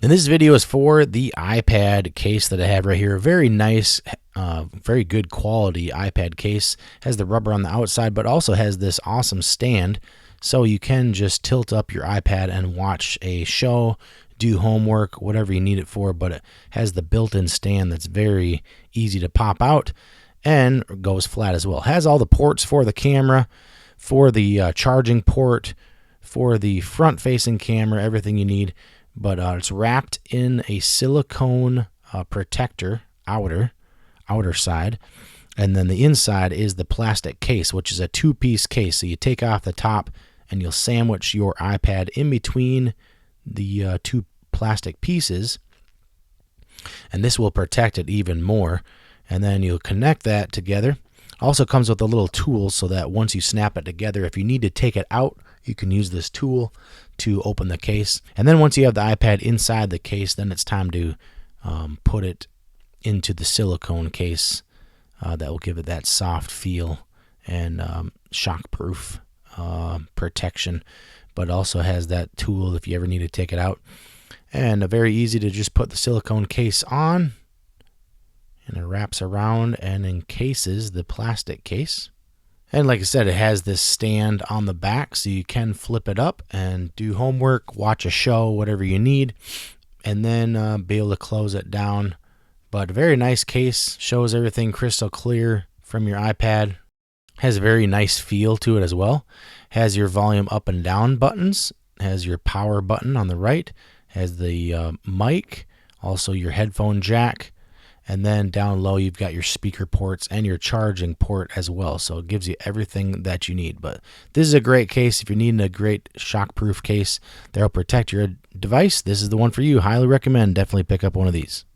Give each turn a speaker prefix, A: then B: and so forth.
A: And this video is for the iPad case that I have right here. Very nice, very good quality iPad case. Has the rubber on the outside, but also has this awesome stand. So you can just tilt up your iPad and watch a show, do homework, whatever you need it for. But it has the built-in stand that's very easy to pop out and goes flat as well. Has all the ports for the camera, for the charging port, for the front-facing camera, everything you need. But it's wrapped in a silicone protector, outer side, and then the inside is the plastic case, which is a two-piece case. So you take off the top and you'll sandwich your iPad in between the two plastic pieces, and this will protect it even more. And then you'll connect that together. Also comes with a little tool so that once you snap it together, if you need to take it out, you can use this tool to open the case. And then once you have the iPad inside the case, then it's time to put it into the silicone case that will give it that soft feel and shockproof protection, but also has that tool if you ever need to take it out. And very easy to just put the silicone case on, and it wraps around and encases the plastic case. And like I said, it has this stand on the back, so you can flip it up and do homework, watch a show, whatever you need, and then be able to close it down. But a very nice case, shows everything crystal clear from your iPad. Has a very nice feel to it as well. Has your volume up and down buttons. Has your power button on the right. Has the mic, also your headphone jack. And then down low, you've got your speaker ports and your charging port as well. So it gives you everything that you need. But this is a great case. If you're needing a great shockproof case that'll protect your device, this is the one for you. Highly recommend. Definitely pick up one of these.